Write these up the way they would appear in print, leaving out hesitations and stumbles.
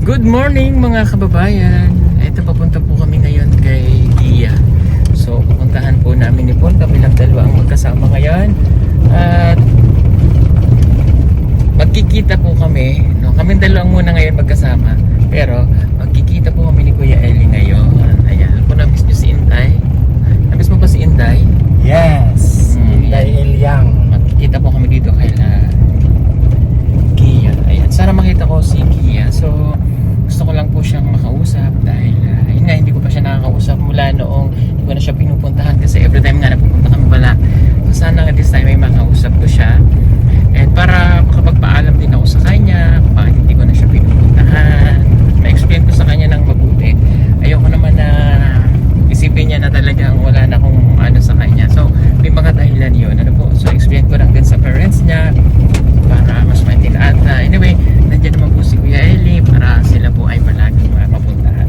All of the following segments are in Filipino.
Good morning mga kababayan. Ito papunta po kami ngayon kay Gia. So pupuntahan po namin ni Paul. Kami lang dalawa ang magkasama ngayon. At magkikita po kami. No? Kami dalawa muna ngayon magkasama. Pero magkikita po kami ni Kuya Eli ngayon. Ayan. Kung nabis nyo si Inday. Nabis mo ba si Inday? Yes, Inday Elyang. Magkikita po kami dito kay Gia. Ayan. Sana makita ko si Gia. So gusto ko lang po siyang makausap dahil yun nga, hindi ko pa siya nakakausap mula noong hindi ko na siya pinupuntahan kasi every time nga napupunta kami pala. So sana this time may makausap ko siya and para makapagpaalam din ako sa kanya kung bakit hindi ko na siya pinupuntahan, ma-explain ko sa kanya ng mabuti. Ayoko naman na isipin niya na talagang wala na akong ano sa kanya. So may mga dahilan yun, ano po, so explain ko lang din sa parents niya para mas maintindihan. At anyway, nandiyan naman po si Kuya Eli para sila po ay palaging mapuntahan.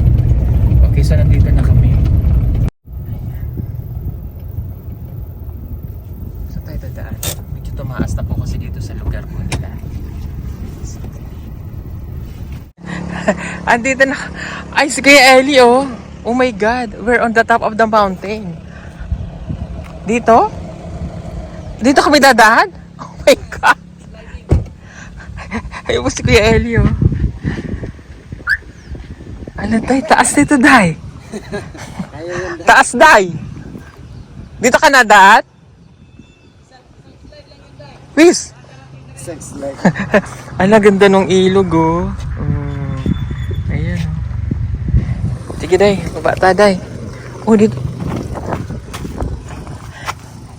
Okay, so nandito na kami. So tayo dadaan. Medyo tumaas na po kasi dito sa lugar po nila. Andito na. Ay, si Kuya Eli, oh. Oh my God, we're on the top of the mountain. Dito? Dito kami dadaan? Oh my God. Ayun po si Kuya Eli, oh. Ano tayo? Taas dito, Day. Taas, Day. Dito ka na, Dad? Please. Sex life. Ala, ganda ng ilog, oh. Ayan. Sige, Day. Baba ta, Day. Oh, dito.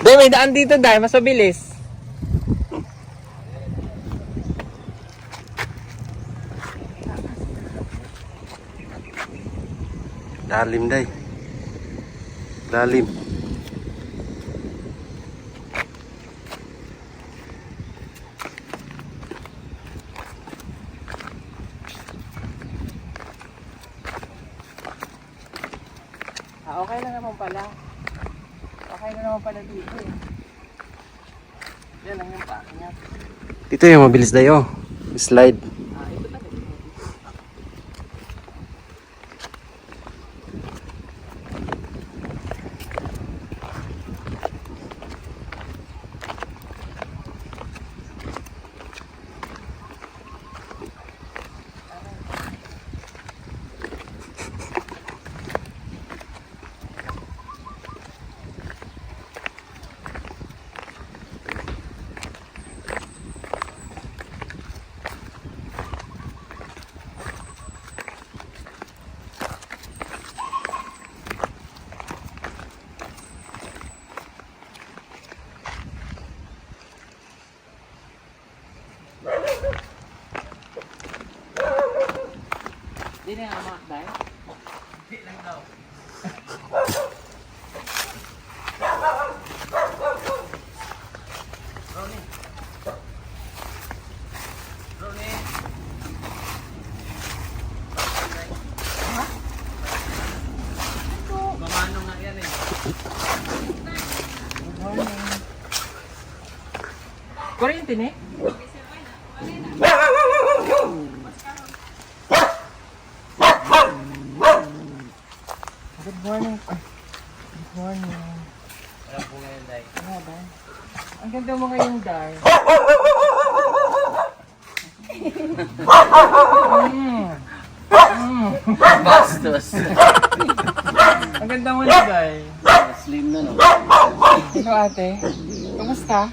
Day, may daan dito, Day. Mas mabilis. Lalim, Day. Lalim. Okay na naman pala. Okay na naman pala dito, eh. Yan lang yung pack niya. Dito yung mabilis, Day, oh. Slide. Ito pa. Hindi na nga, Day. Hindi lang daw. Ronnie. Ronnie. Ha? Mamano nga yan, eh. Good morning. Kuryente, ne? Good morning. Good morning. Wala po ngayon, Day. Wala ba? Ang ganda mo ngayon, Day. Bastos. Ang ganda mo na, Day. Slim na, no? Hello, ate. Kumusta?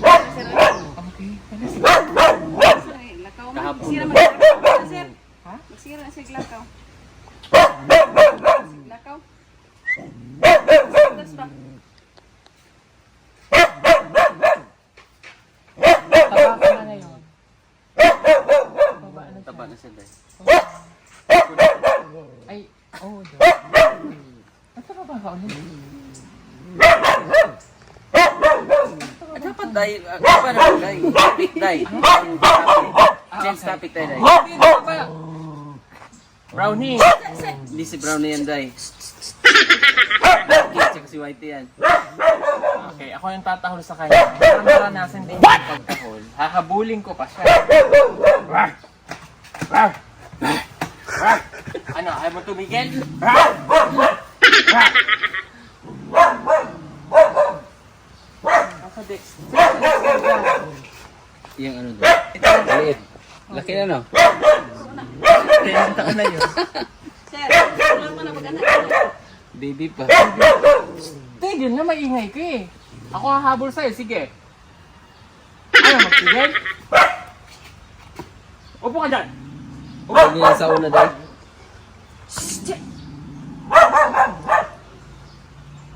Okay. Kahapon na. Ha? Magsira na siya lakaw. Lakaw. Tapos ba? Taba ka na ngayon. Taba na siya, Day. Ay, oh, Day. Ito ka ba ka ulit? Dapat Day, apa na Day? Topic Day. Change topic tayo Day. Brownie! Hindi si Brownie yan Day. Check si Whitey yan. Okay, ako yung tatahol sa kanya. Para maranasan din yung pagtahol. Hahabulin ko pa siya. Rar! Rar! Ano, ayaw mo tumigil? Kasadik. Yung ano doon? Maliit. Laki na no? Kaya ka na yun. Sir, wala mo na mag-anak. Baby pa. Tigil na, maingay ka eh. Ako hahabol sa'yo, sige. Ano, magtigil? Upo ka dyan. Hindi na sa una dahil.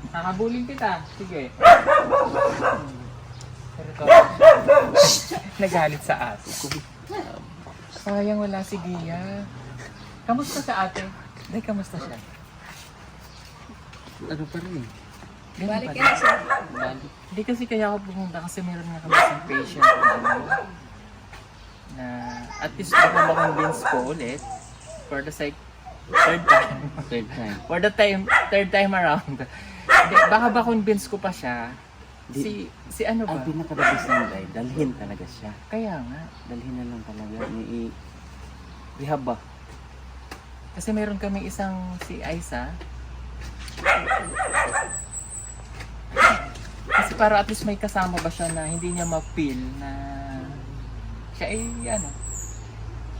Nakabulin kita. Sige. Pero to. Nagalit sa aso. Sayang wala si Gia. Kamusta sa ate? Day, kamusta siya? Ano pa rin? Balik ka na, sir. Balik. Hindi kasi kaya ako pumunta kasi meron nga kami isang patient na at least baka ma-convince ko ulit for the third time. Third time. For the third time around. Hindi, baka ba convince ko pa siya? Si ano ba? Ang pinakadabis ng day, dalhin talaga siya. Kaya nga. Dalhin na lang talaga. Rehab ba? Kasi meron kaming isang si Aiza. Kasi para at least may kasama ba siya na hindi niya ma-feel na siya ay ano,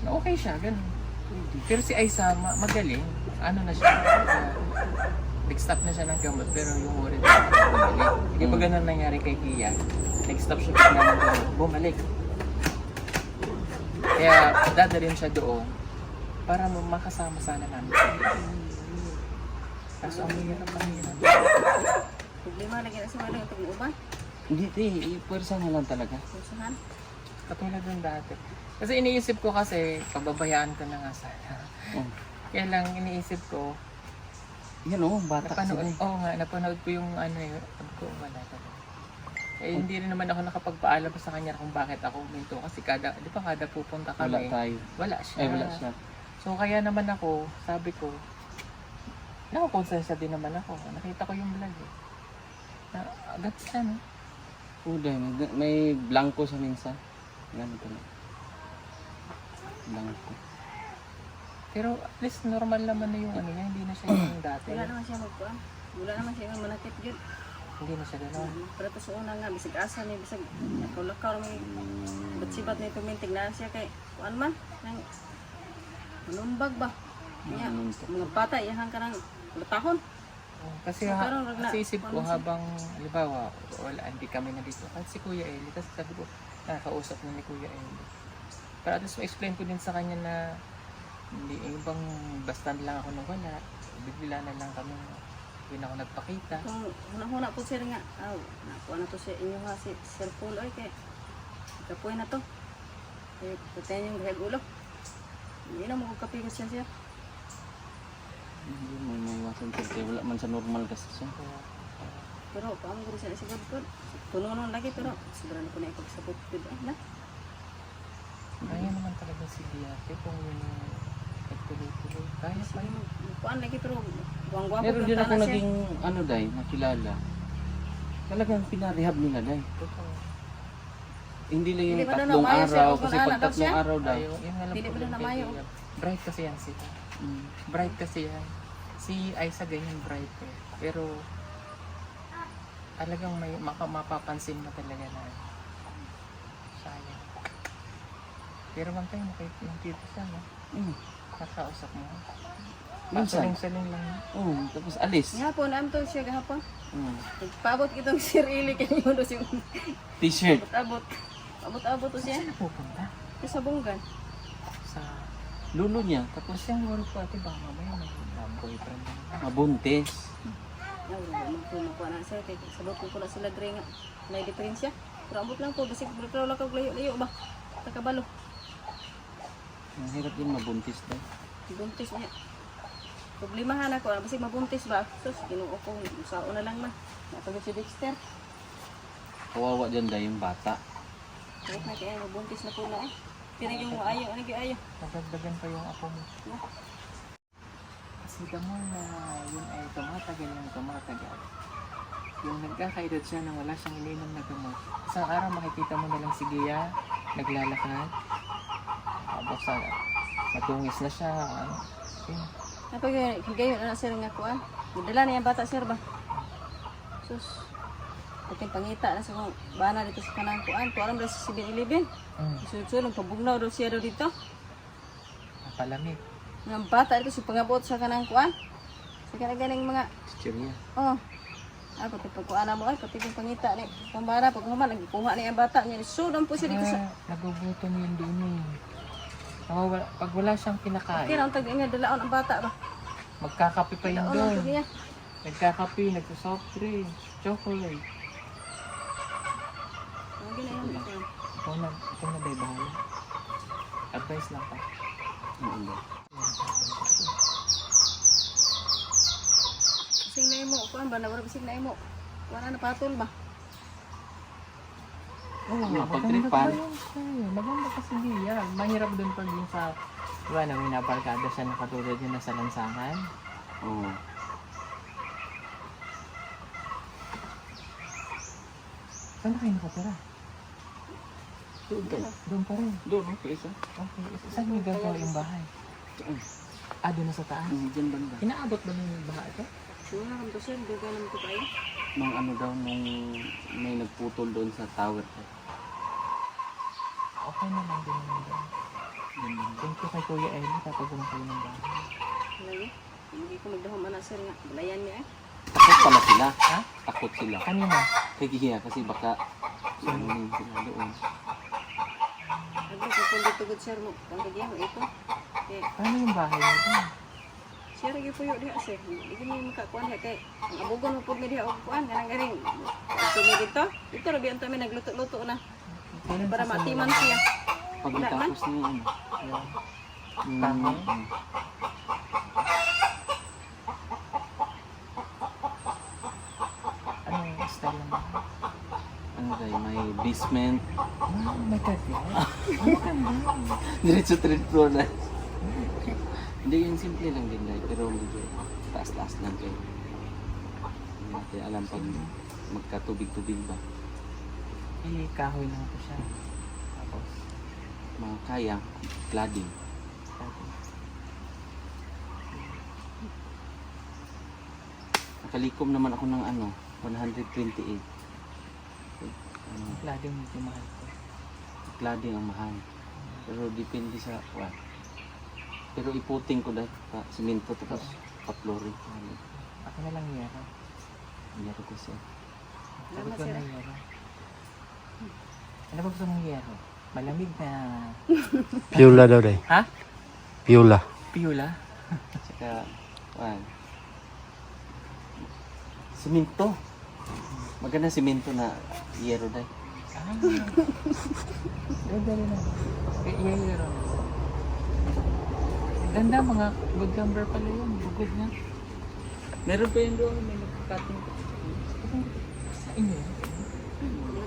na okay siya, ganun. Pero si Aiza, magaling. Ano na siya, nag-stop na siya ng gamot pero yung worry na bumalik. Hindi ba ganun nangyari kay Gia? Nag-stop siya ng gamot, bumalik. Kaya dadalhin siya doon para makasama sana namin siya. Kaso ang hirap ang hirap. Problema lagi na sa mga itong uban. Hindi, pwersa na lang talaga. Susahan. Katulad ng dati. Kasi iniisip ko kasi, pababayaan ko na nga sana. Oh. Kaya lang iniisip ko, Yan o, bata napanood, sila. oo nga, napanood ko yung ano yun. Sabi ko, wala talaga. Eh, hindi rin naman ako nakapagpaalam sa kanya kung bakit ako minto. Kasi di ba kada pupunta Wala kami, tayo. wala siya. Ay, wala siya. So kaya naman ako, sabi ko, nakakonsensya din naman ako. Nakita ko yung vlog eh. Na, agad siya, no? Dahil may blanco sa minsan. Ganito na. Blanco. Pero at least normal naman na yung ano niya, hindi na siya yung dati. Wala naman siya magkuhan. Wala naman siya manakit yun. Hindi na siya gano'n. Pero to sa una nga, bisag asa ni bisag lakaw-lakaw may batsibat na ito mintig na siya kay kuan man. Nang manumbag ba? Kaya, mga bata, iyahan ka ng latahon. Kasi So, pero wag na. kasi isip ko Ano siya? habang, halimbawa, wala, hindi kami nandito. Kahit si Kuya Eli, kasi sabi ko, nakakausap na ni Kuya Eli. Para at least ma-explain ko din sa kanya na hindi, yung bang basta lang ako nang wala, bigla na lang kami, hindi na ako nagpakita. Kung huna-huna po sir nga, nakuha na to siya inyo nga si Sir Paul, ay kay kapuin na to. Eh, patayin yung gahag ulo. Hindi na mo kapigas siya siya. Hindi mo may iwasan kasi wala man sa normal kasi siya. Pero paano ko rin siya isigod ko? Tununan lagi pero sobrang na ko na ipagsabot ko na. Kaya naman talaga si Diate kung yun yung nagtuloy-tuloy. Kaya pa yun. Kuan lagi pero guwang-guwang Meron din punta ako na siya. naging ano day, nakilala. Talagang pinarehab nila day. Totoo. Hindi lang yung Hindi ba na tatlong namayo siya araw kung kasi wala pag daw siya? tatlong araw daw. Ayaw, yun nga lang Hindi pa problema na kay namayo. Kuya. Bright kasi yan sila. Bright kasi yan. Si Aiza ganyan bright eh. Pero talagang may mapapansin mo talaga na sayang. Pero one time nakita siya, no? Nakausap mo. Minsan. Saling-saling lang. Tapos alis. Gahapon, am to siya gahapon. Mm. Nagpaabot kitong Sir Ili kay yun yung T-shirt. abot. Abot-abot to siya. Saan pupunta? Sa Bunggan. Sa... Lulo niya. Tapos yung work ko ate, baka mamaya may boyfriend na. Mabuntis. Magkumakuha na siya. Kaya sabot ko na sila dre nga. May diferensya. Pero abot lang po. Basig pero lang kag layo-layo ba? Takabalo. Ang hirap din mabuntis daw. Buntis niya. Problemahan ako. Basig mabuntis ba? Sus, kinuo ko. Sao na lang man. Natagod si Dexter. Kawawa dyan daw yung bata. Kahit na kaya mabuntis na po na eh. Pinag yung ayaw. Ano yung ayaw? Nagdagdagan pa yung ako mo. Kasi mo na yun ay tumatagal ng tumatagal. Yung nagkakaedad siya nang wala siyang ininom na gamot. Isang araw makikita mo na lang si Gia, naglalakad. Tapos matungis na siya. Ano, yun. Napag higayon na sir nga kuan. Gidala niya bata sir ba? Sus. Ating pangita na sa kong bana dito sa kanang kuan. Tuwaram daw sa 7-Eleven. Sunod-sunod, pabugnaw daw siya daw dito. Palamig. Mga bata dito si pangabot sa kanang kuan. Sa kanang mga Cheria. oh. Ako pati pagkuana mo ay pati yung pangita ni pambara pag human nagkuha ni ang bata niya. Sudan po siya dito sa Nagugutom yun din eh. Pag wala siyang kinakain, kaya ang tag-inga dalaon ang bata ba. magkakape pa yun Dalaon ang doon. tag niya. Nagkakape, nagsasoft drinks, chocolate. Ang ginayon ako. Ikaw na ba bahala? Advice lang pa. Bisig na imo kuan ba na bisig na imo. Wala na patol ba. Oo, Mapagtripan. Maganda kasi niya. Mahirap doon pag yung sa, diba, na minabarkada siya na katulad yun na sa lansangan. Oo. Saan na kayo nakatira? Doon pa rin. Doon, okay, isa. Okay. Saan yung gagawa yung bahay? Doon. Doon na sa taas? Diyan banda. Inaabot ba yung bahay ito? Wala kang to sir, duga naman ko tayo. Nung ano daw, nung may nagputol doon sa tower. Okay naman din naman doon. Yan banda. Thank you kay Kuya Eli, tatagawin kayo ng bahay. Wala niya. Hindi ko magdahom ana sir nga. Balayan niya eh. Takot pala sila. Ha? Takot sila. Kanina? Kaya kasi baka sununin sila doon. Agad ko kung dito good sir mo. Ang kagyan mo ito. Eh, Paano yung bahay mo doon? sir lagi puyo diha sir. Hindi ko makakuan diha kay ang abogon mo pud mi diha og kuan kanang garing. Sumi dito. Dito ra biyan ta mi nagluto-luto na Kailan para susunod? matiman siya. Pag Wala man. tapos na yun. Yung Kahoy? ano yung style ng bahay? Ano tayo, may basement. May courtyard? Diretso third floor na. Hindi, yung simple lang din dahil, pero medyo taas-taas lang kayo. Hindi natin alam pag magkatubig-tubig ba. Kahoy lang po siya. Tapos, Mga kaya, cladding. Nakalikom naman ako ng ano, 128. Cladding medyo mahal ko. Cladding ang mahal. Pero depende sa what. Pero iputing ko dahil pa simento tapos pa-flooring. Ako na lang yero. Hindi ko siya. Sabi Salamat ko sir. na yero. Ano ba gusto mong yero? Malamig na... Piula daw day. Ha? Piula. Piula? Saka, simento. Maganda simento na yero dahil. Dali na. Yero na. Ganda, mga good number pala yun. Bugod na. Meron pa yun doon, may nagkakating. Sa inyo?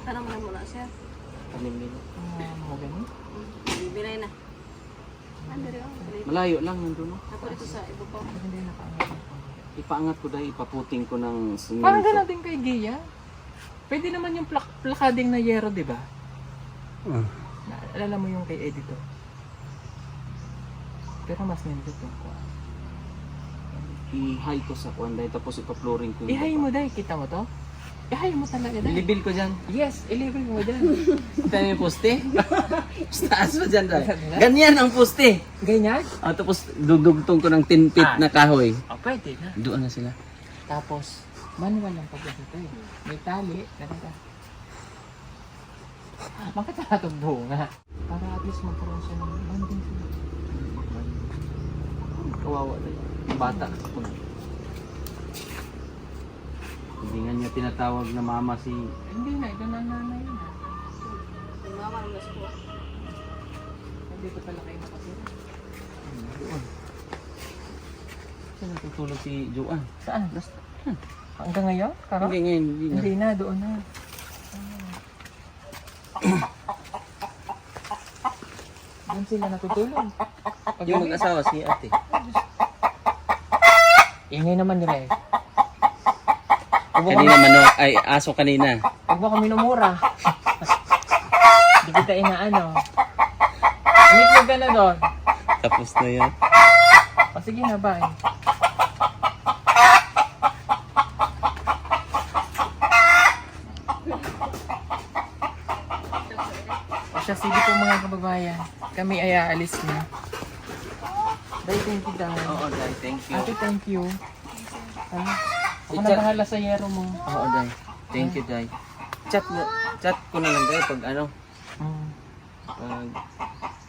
Tanong mo na sir. Palimili. Mga ganun? Bibinay na. Ano rin ako. Malayo lang nandun. No? Ako dito sa ibo ko. Hindi nakaangat. Ipaangat ko dahil ipaputing ko ng simento. Parang ganun din kay Gia. Pwede naman yung plakading na yero, di ba? Alala mo yung kay Editor. Pero mas nandito yung kuha. I-high ko sa kuwan dahil tapos ipa-flooring ko. I-high mo dahil, kita mo to? I-high mo talaga dahil. Ilibil ko dyan. Yes, i-level mo dyan. Ito yung poste. Taas mo dyan dahil. Ganyan ang poste. Ganyan? Tapos dudugtong ko ng 10 feet na kahoy. O, pwede na. Doon na sila. Tapos, manual lang paglaki ito eh. May tali, ganito. Bakit sa itong bunga? Para at least magkaroon siya ng banding sila. Kawawa na yun. Bata. Hindi nga niya tinatawag na mama si... Hindi na, ito na nanay na. Yung mama ng mas ko. Hindi ko pala kayo nakatira. Doon. Saan natutulog si Joan? Saan? Hanggang ngayon? Karo? Hindi ngayon, hindi na. Hindi na, doon na. Doon sila natutulog. Yung mag-asawa si ate. Ingay naman nila eh. Kanina manok, ay aso kanina. Huwag mo kami minumura. Hindi kita inaano. Umitlog ka na doon. Tapos na yan. O sige na, bye. O siya, sige po mga kababayan. Kami ay aalis na. Day, thank you, Day. Oo, Day. Thank you. Ate, thank you. Ah, ako na I-chat- bahala sa yero mo. Oo, Day. Thank you, Day. Chat ko na lang kayo pag ano, Mm. pag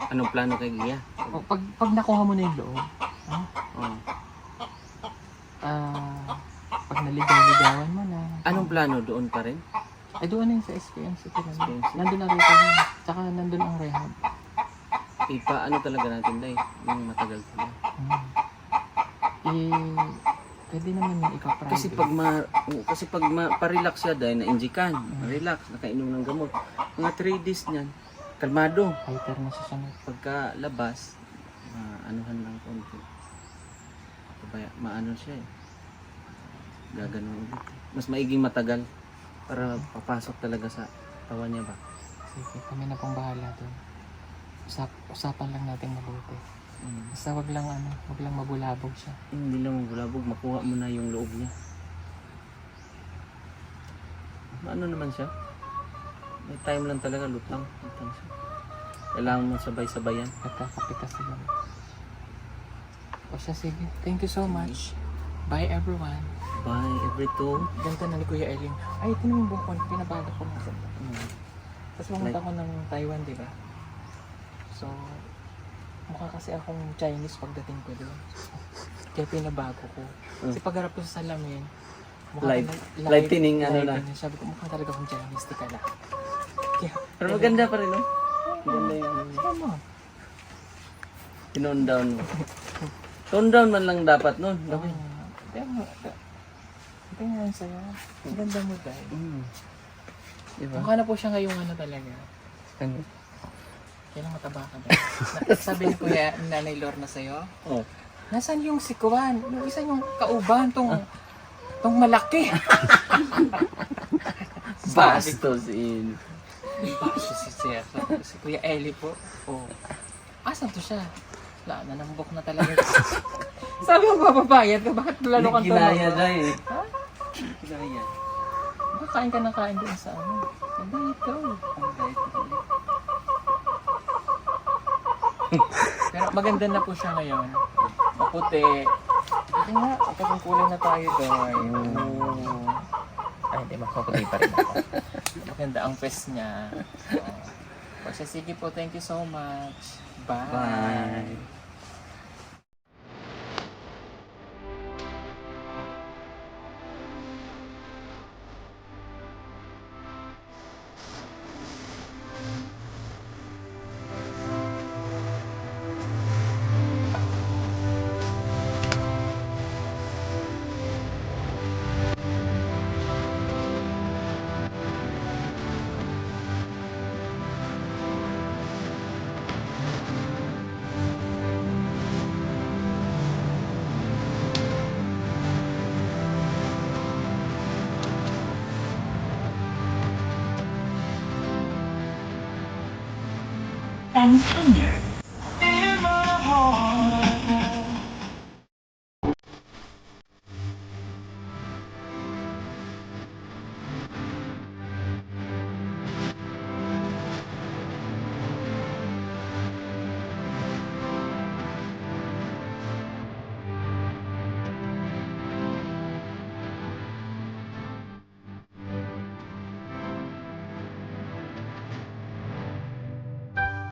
anong plano kay Gia. O, pag nakuha mo na yung loob, Oo. pag naligaw-ligawan mo na. Anong plano doon pa rin? Ay, doon na yun sa SPM City. SPM. Nandun na rito yun. Tsaka nandun ang rehab. Ipaano talaga natin, Day? Yung matagal sila. Pwede naman yung ipa-private. Kasi pag pa-relax siya, Day, na-injikan. Relax, nakainom ng gamot. Mga 3 days niyan, kalmado. Hyper na siya sunod. Pagkalabas, anuhan lang konti. Kaya maano siya eh. Gaganon ulit. Mas maiging matagal para papasok talaga sa tawa niya ba. Sige, kami na pong bahala doon. Usapan lang natin mabuti. Basta wag lang mabulabog siya. Hindi lang bulabog, makuha mo na yung loob niya. Ano naman siya? May time lang talaga, lutang siya. Kailangan mo sabay-sabayan. Nagkakape kasi yun. O siya, sige. Thank you so much. Bye everyone. Bye, every two. Ganda na ni Kuya Elin. Ay, ito na yung buhok ko. Pinabago ko lang. Tapos pumunta ako ng Taiwan, di ba? So, mukha kasi akong Chinese pagdating ko doon. Kaya pinabago ko. Kasi pagharap ko sa salamin, Lightening, ano na. Sabi ko, mukha talaga akong Chinese. Tika na. Kaya, Pero maganda pa rin, no? Maganda yung ano niya. tama. Tinone down mo. Tone down man lang dapat nun. Dapat. Tingnan sa'yo. Ang ganda mo dahil. Diba? Mukha na po siya ngayong ano talaga. Ano? Kailan mataba ka ba? Sabi ni Kuya Nanay Lorna sa'yo, Oh. nasaan yung sikuan? Yung isa yung kauban, tong malaki. Bastos in. Basyo si Sir. Si Kuya Eli po. Oh. Asan to siya? Wala, nanambok na talaga. Sabi mo papapayat ka, bakit lalo kang Ginaya tulog? dahil eh. Ha? Ginaya. Baka kain ka ng kain doon sa ano. Dito. Pero maganda na po siya ngayon. Maputi. Hindi nga, kapag kulay na tayo doon. Ay, hindi, maputi pa rin ako. Maganda ang face niya. So, sige po, thank you so much. Bye. Bye. Thanks for